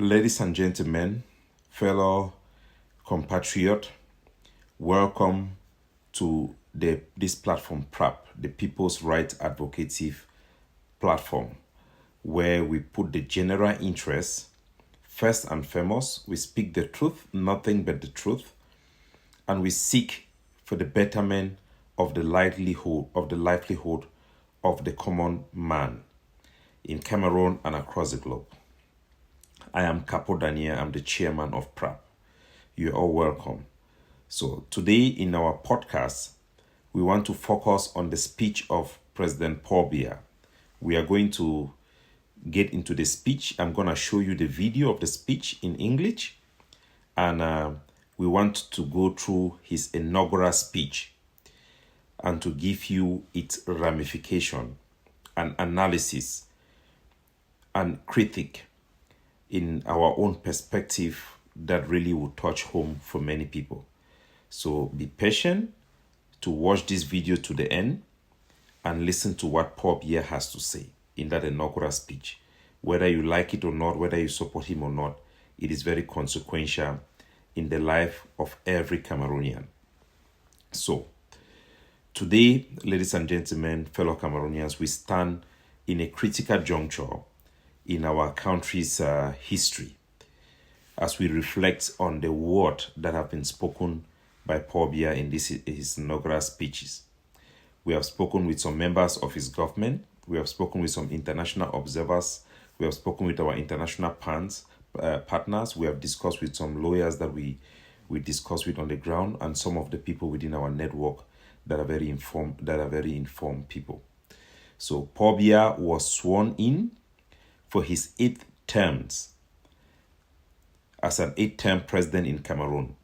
Ladies and gentlemen, fellow compatriot, welcome to this platform PRAP, the People's Right Advocative Platform, where we put the general interest first and foremost. We speak the truth, nothing but the truth, and we seek for the betterment of the livelihood of the common man in Cameroon and across the globe. I am Capo Daniel. I'm the chairman of PRAP. You're all welcome. So today in our podcast, we want to focus on the speech of President Paul Biya. We are going to get into the speech. I'm going to show you the video of the speech in English. And we want to go through his inaugural speech and to give you its ramification and analysis and critique in our own perspective that really will touch home for many people. So be patient to watch this video to the end and listen to what Paul Biya has to say in that inaugural speech. Whether you like it or not, whether you support him or not, it is very consequential in the life of every Cameroonian. So today, ladies and gentlemen, fellow Cameroonians, we stand in a critical juncture in our country's history as we reflect on the word that have been spoken by Paul Biya in his inaugural speeches. We have spoken with some members of his government. We have spoken with some international observers. We have spoken with our international partners. We have discussed with some lawyers that we discuss with on the ground, and some of the people within our network that are very informed people. So Paul Biya was sworn in for his 8th terms as an 8-term president in Cameroon.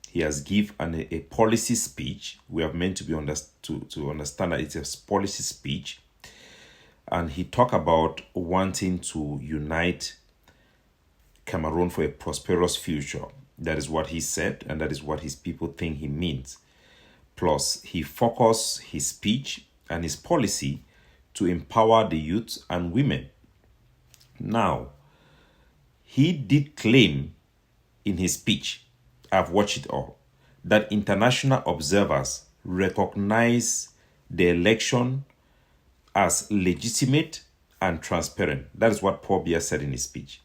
He has given a policy speech. We are meant to be to understand that it's a policy speech. And he talked about wanting to unite Cameroon for a prosperous future. That is what he said, and that is what his people think he means. Plus, he focused his speech and his policy to empower the youth and women. Now, he did claim in his speech, I've watched it all, that international observers recognize the election as legitimate and transparent. That is what Paul Biya said in his speech.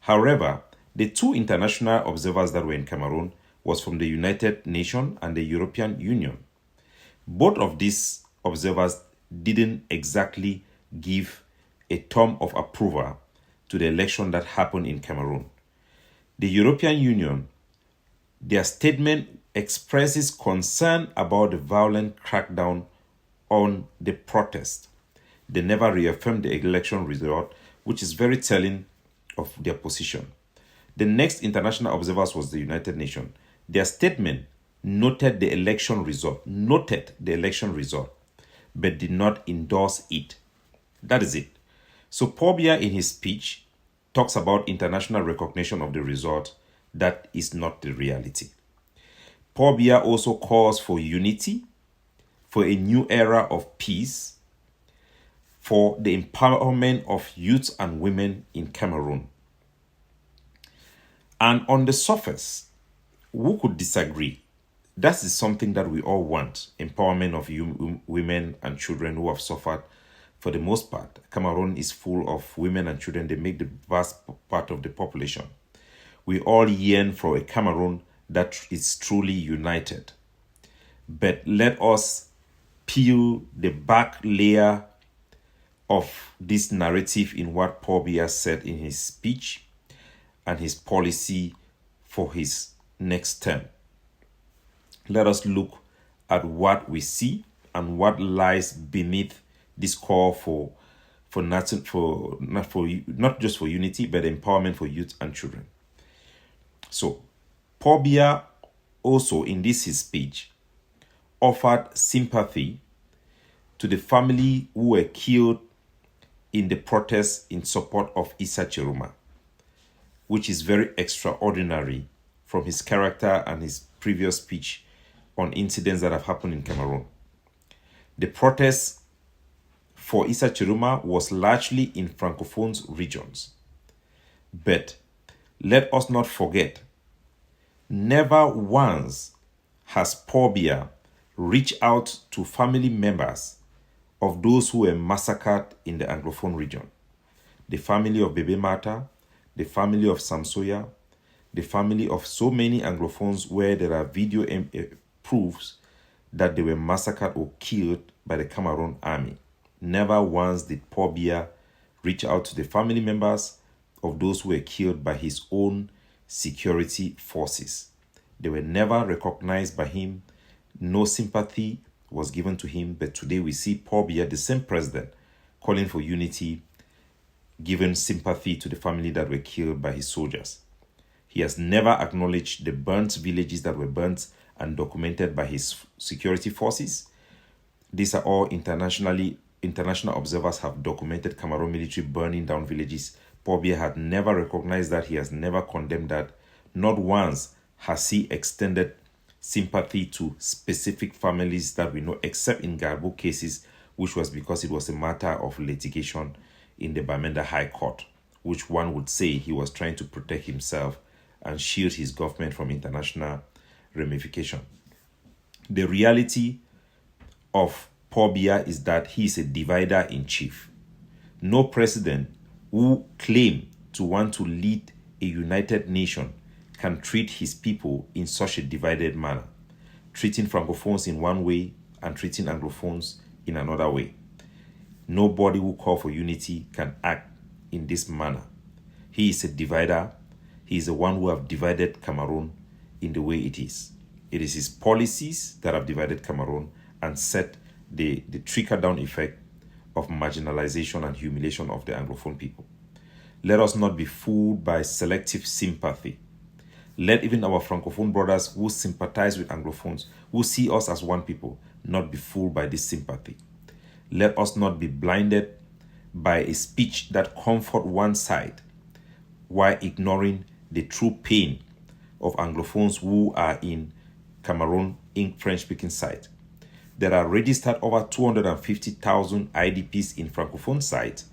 However, the two international observers that were in Cameroon was from the United Nations and the European Union. Both of these observers didn't exactly give a thumb of approval to the election that happened in Cameroon. The European Union, their statement expresses concern about the violent crackdown on the protest. They never reaffirmed the election result, which is very telling of their position. The next international observers was the United Nations. Their statement noted the election result, but did not endorse it. That is it. So Paul Biya in his speech talks about international recognition of the result. That is not the reality. Paul Biya also calls for unity, for a new era of peace, for the empowerment of youth and women in Cameroon. And on the surface, who could disagree? That is something that we all want, empowerment of women and children who have suffered. For the most part, Cameroon is full of women and children. They make the vast part of the population. We all yearn for a Cameroon that is truly united. But let us peel the back layer of this narrative in what Paul Biya said in his speech and his policy for his next term. Let us look at what we see and what lies beneath this call for not just for unity, but empowerment for youth and children. So, Paul Biya also in his speech offered sympathy to the family who were killed in the protests in support of Issa Chiroma, which is very extraordinary from his character and his previous speech on incidents that have happened in Cameroon. The protests for Issa Chiroma was largely in Francophone regions, but Let us not forget, never once has Paul Biya reached out to family members of those who were massacred in the Anglophone region. The family of Bebe Mata, the family of Samsoya, the family of so many Anglophones where there are video proofs that they were massacred or killed by the Cameroon army. Never once did Paul Biya reach out to the family members of those who were killed by his own security forces. They were never recognized by him. No sympathy was given to him. But today we see Paul Biya, the same president, calling for unity, giving sympathy to the family that were killed by his soldiers. He has never acknowledged the burnt villages that were burnt and documented by his security forces. These are all international observers have documented Cameroon military burning down villages. Paul Biya had never recognized that. He has never condemned that. Not once has he extended sympathy to specific families that we know, except in Garbo cases, which was because it was a matter of litigation in the Bamenda High Court, which one would say he was trying to protect himself and shield his government from international ramification. The reality of Paul Biya is that he is a divider in chief. No president who claims to want to lead a united nation can treat his people in such a divided manner, treating Francophones in one way and treating Anglophones in another way. Nobody who calls for unity can act in this manner. He is a divider. He is the one who have divided Cameroon in the way it is. It is his policies that have divided Cameroon and set the trickle-down effect of marginalization and humiliation of the Anglophone people. Let us not be fooled by selective sympathy. Let even our Francophone brothers who sympathize with Anglophones, who see us as one people, not be fooled by this sympathy. Let us not be blinded by a speech that comforts one side while ignoring the true pain of Anglophones who are in Cameroon in French-speaking side. There are registered over 250,000 IDPs in Francophone sites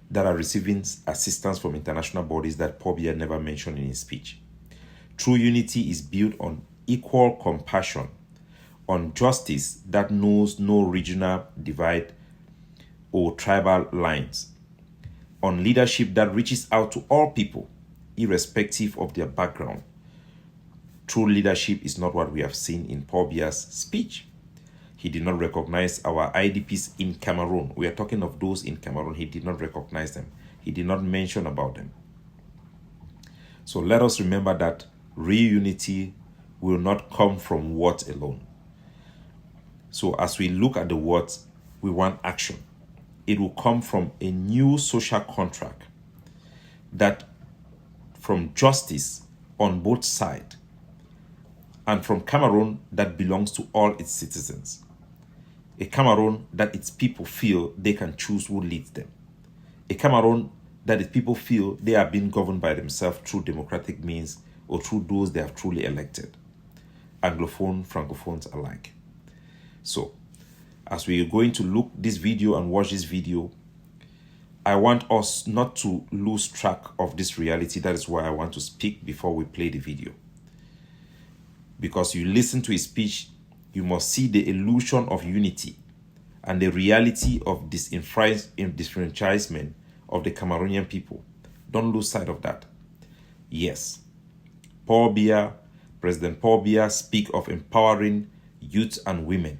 that are receiving assistance from international bodies that Paul Biya never mentioned in his speech. True unity is built on equal compassion, on justice that knows no regional divide or tribal lines, on leadership that reaches out to all people, irrespective of their background. True leadership is not what we have seen in Paul Biya's speech. He did not recognize our IDPs in Cameroon. We are talking of those in Cameroon. He did not recognize them. He did not mention about them. So let us remember that real unity will not come from words alone. So as we look at the words, we want action. It will come from a new social contract that from justice on both sides and from Cameroon that belongs to all its citizens. A Cameroon that its people feel they can choose who leads them. A Cameroon that its people feel they are being governed by themselves through democratic means or through those they have truly elected. Anglophone, Francophones alike. So, as we are going to look this video and watch this video, I want us not to lose track of this reality. That is why I want to speak before we play the video. Because you listen to his speech, you must see the illusion of unity and the reality of disenfranchisement of the Cameroonian people. Don't lose sight of that. Yes, President Paul Biya speak of empowering youth and women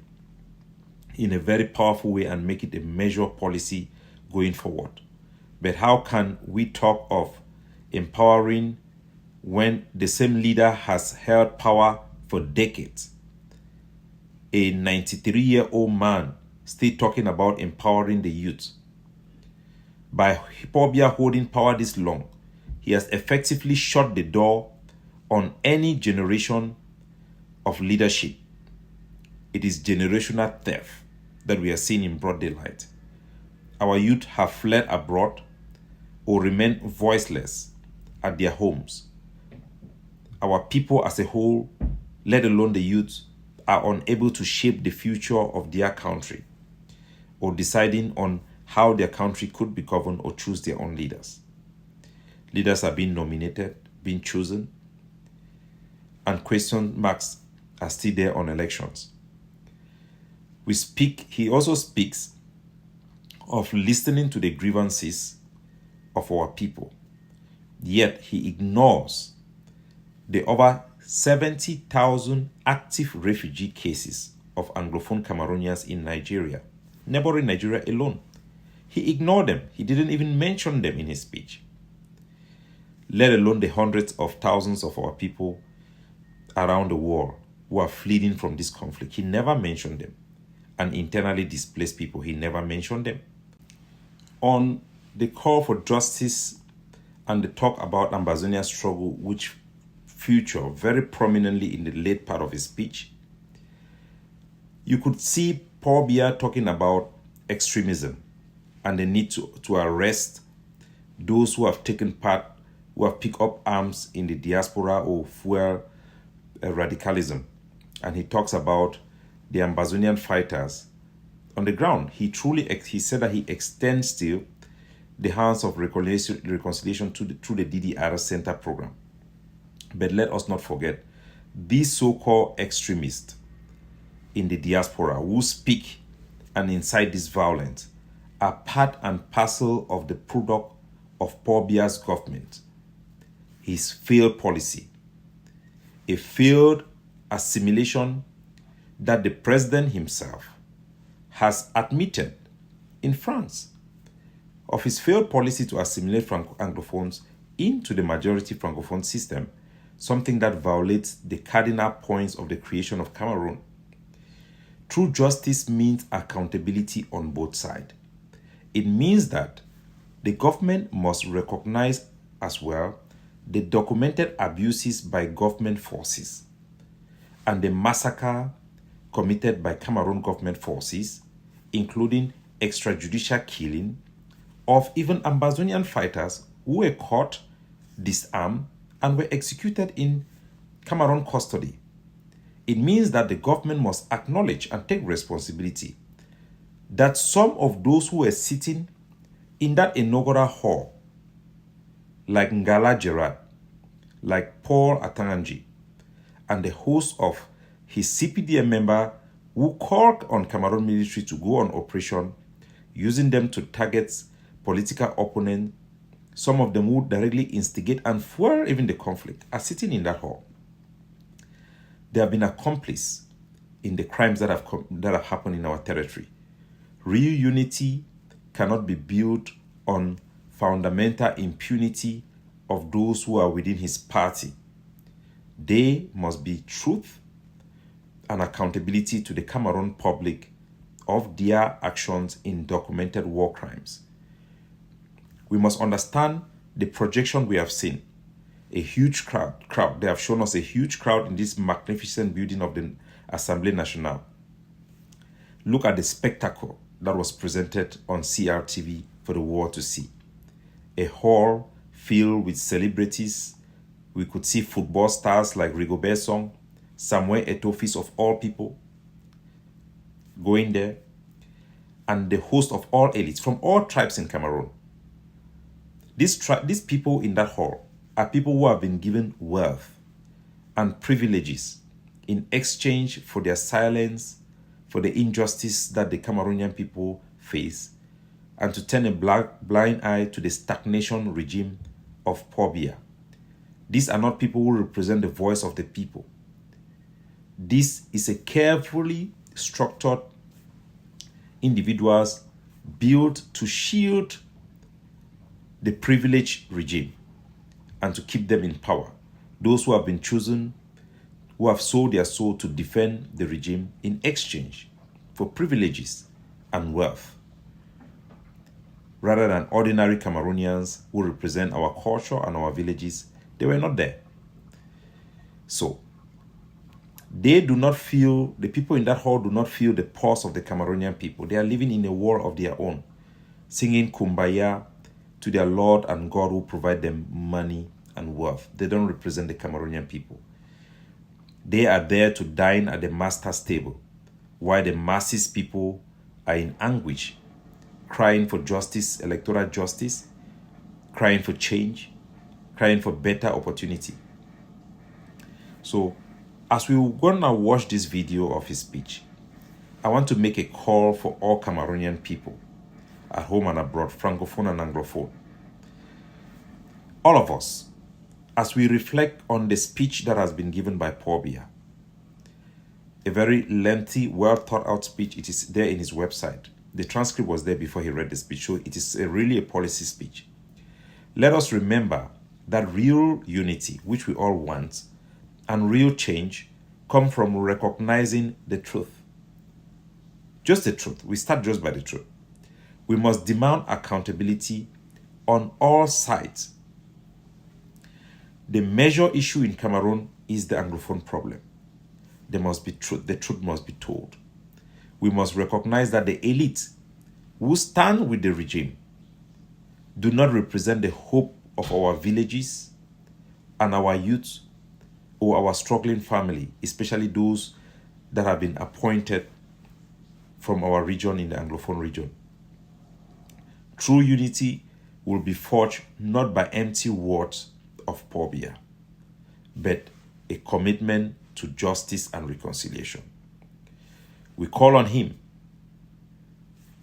in a very powerful way and make it a major policy going forward. But how can we talk of empowering when the same leader has held power for decades? A 93-year-old man still talking about empowering the youth. By Paul Biya holding power this long, he has effectively shut the door on any generation of leadership. It is generational theft that we are seeing in broad daylight. Our youth have fled abroad or remain voiceless at their homes. Our people as a whole, let alone the youth, are unable to shape the future of their country or deciding on how their country could be governed or choose their own leaders. Leaders are being nominated been chosen, and question marks are still there on elections. He also speaks of listening to the grievances of our people, yet he ignores the over 70,000 active refugee cases of Anglophone Cameroonians in Nigeria, neighboring Nigeria alone. He ignored them. He didn't even mention them in his speech, let alone the hundreds of thousands of our people around the world who are fleeing from this conflict. He never mentioned them. And internally displaced people, he never mentioned them. On the call for justice and the talk about Ambazonian struggle, which featured very prominently in the late part of his speech, you could see Paul Biya talking about extremism and the need to arrest those who have taken part, who have picked up arms in the diaspora or fuel radicalism. And he talks about the Ambazonian fighters on the ground. He said that he extends still the hands of reconciliation through the DDR Center program. But let us not forget, these so-called extremists in the diaspora who speak and incite this violence are part and parcel of the product of Paul Biya's government, his failed policy, a failed assimilation that the president himself has admitted in France, of his failed policy to assimilate Anglophones into the majority Francophone system, something that violates the cardinal points of the creation of Cameroon. True justice means accountability on both sides. It means that the government must recognize as well the documented abuses by government forces and the massacre committed by Cameroon government forces, including extrajudicial killing of even Ambazonian fighters who were caught, disarmed, and were executed in Cameroon custody. It means that the government must acknowledge and take responsibility that some of those who were sitting in that inaugural hall, like Ngala Gerard, like Paul Atanganji, and the host of his CPDM member who called on Cameroon military to go on operation, using them to target political opponents, some of them who directly instigate and fuel even the conflict, are sitting in that hall. They have been accomplices in the crimes that have happened in our territory. Real unity cannot be built on fundamental impunity of those who are within his party. There must be truth and accountability to the Cameroon public of their actions in documented war crimes. We must understand the projection we have seen. A huge crowd. They have shown us a huge crowd in this magnificent building of the Assemblée Nationale. Look at the spectacle that was presented on CRTV for the world to see. A hall filled with celebrities. We could see football stars like Rigobert Song, Samuel Eto'o of all people, going there, and the host of all elites from all tribes in Cameroon. These people in that hall are people who have been given wealth and privileges in exchange for their silence, for the injustice that the Cameroonian people face, and to turn a blind eye to the stagnation regime of Paul Biya. These are not people who represent the voice of the people. This is a carefully structured individuals built to shield the privileged regime and to keep them in power. Those who have been chosen, who have sold their soul to defend the regime in exchange for privileges and wealth, rather than ordinary Cameroonians who represent our culture and our villages. They were not there. So, the people in that hall do not feel the pulse of the Cameroonian people. They are living in a world of their own, singing Kumbaya to their Lord and God who provide them money and wealth. They don't represent the Cameroonian people. They are there to dine at the master's table, while the masses people are in anguish, crying for justice, electoral justice, crying for change, crying for better opportunity. So, as we're gonna watch this video of his speech, I want to make a call for all Cameroonian people, at home and abroad, Francophone and Anglophone. All of us, as we reflect on the speech that has been given by Paul Biya, a very lengthy, well thought out speech. It is there in his website. The transcript was there before he read the speech, so it is really a policy speech. Let us remember that real unity, which we all want, and real change come from recognizing the truth. Just the truth. We start just by the truth. We must demand accountability on all sides. The major issue in Cameroon is the Anglophone problem. There must be truth. The truth must be told. We must recognize that the elite who stand with the regime do not represent the hope of our villages and our youth or our struggling family, especially those that have been appointed from our region in the Anglophone region. True unity will be forged not by empty words of Paul Biya, but a commitment to justice and reconciliation. We call on him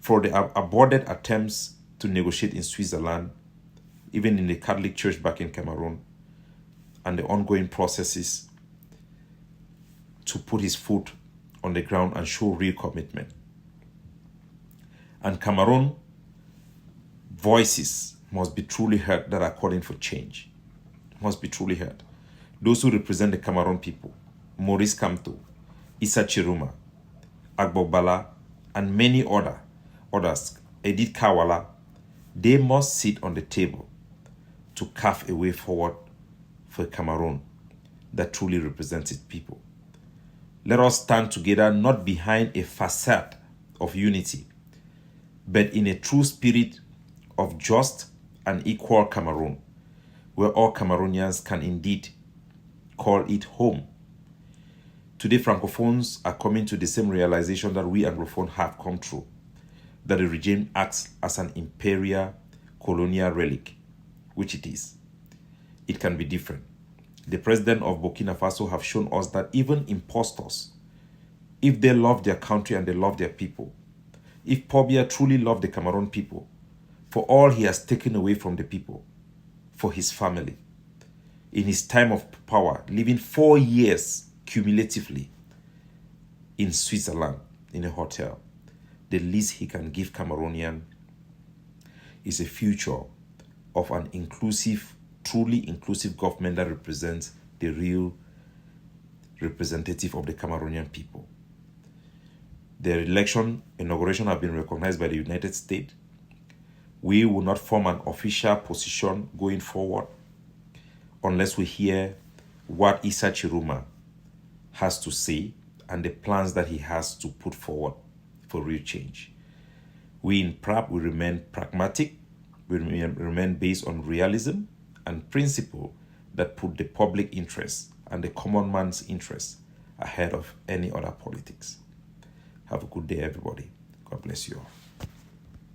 for the aborted attempts to negotiate in Switzerland, even in the Catholic Church back in Cameroon, and the ongoing processes to put his foot on the ground and show real commitment. And Cameroon voices must be truly heard that are calling for change. Must be truly heard. Those who represent the Cameroon people, Maurice Kamto, Issa Chiruma, Agbo Bala, and many others, Edith Kawala, they must sit on the table to carve a way forward for Cameroon that truly represents its people. Let us stand together not behind a facade of unity, but in a true spirit of just and equal Cameroon, where all Cameroonians can indeed call it home. Today, Francophones are coming to the same realization that we Anglophones have come through, that the regime acts as an imperial colonial relic, which it is. It can be different. The president of Burkina Faso have shown us that even impostors, if they love their country and they love their people, if Paul Biya truly loved the Cameroon people, for all he has taken away from the people, for his family, in his time of power, living 4 years cumulatively in Switzerland, in a hotel, the least he can give Cameroonian is a future of an inclusive, truly inclusive government that represents the real representative of the Cameroonian people. The inauguration have been recognized by the United States. We will not form an official position going forward unless we hear what Issa Chiruma has to say and the plans that he has to put forward for real change. We in PRAP will remain pragmatic, we remain based on realism and principle that put the public interest and the common man's interest ahead of any other politics. Have a good day, everybody. God bless you all.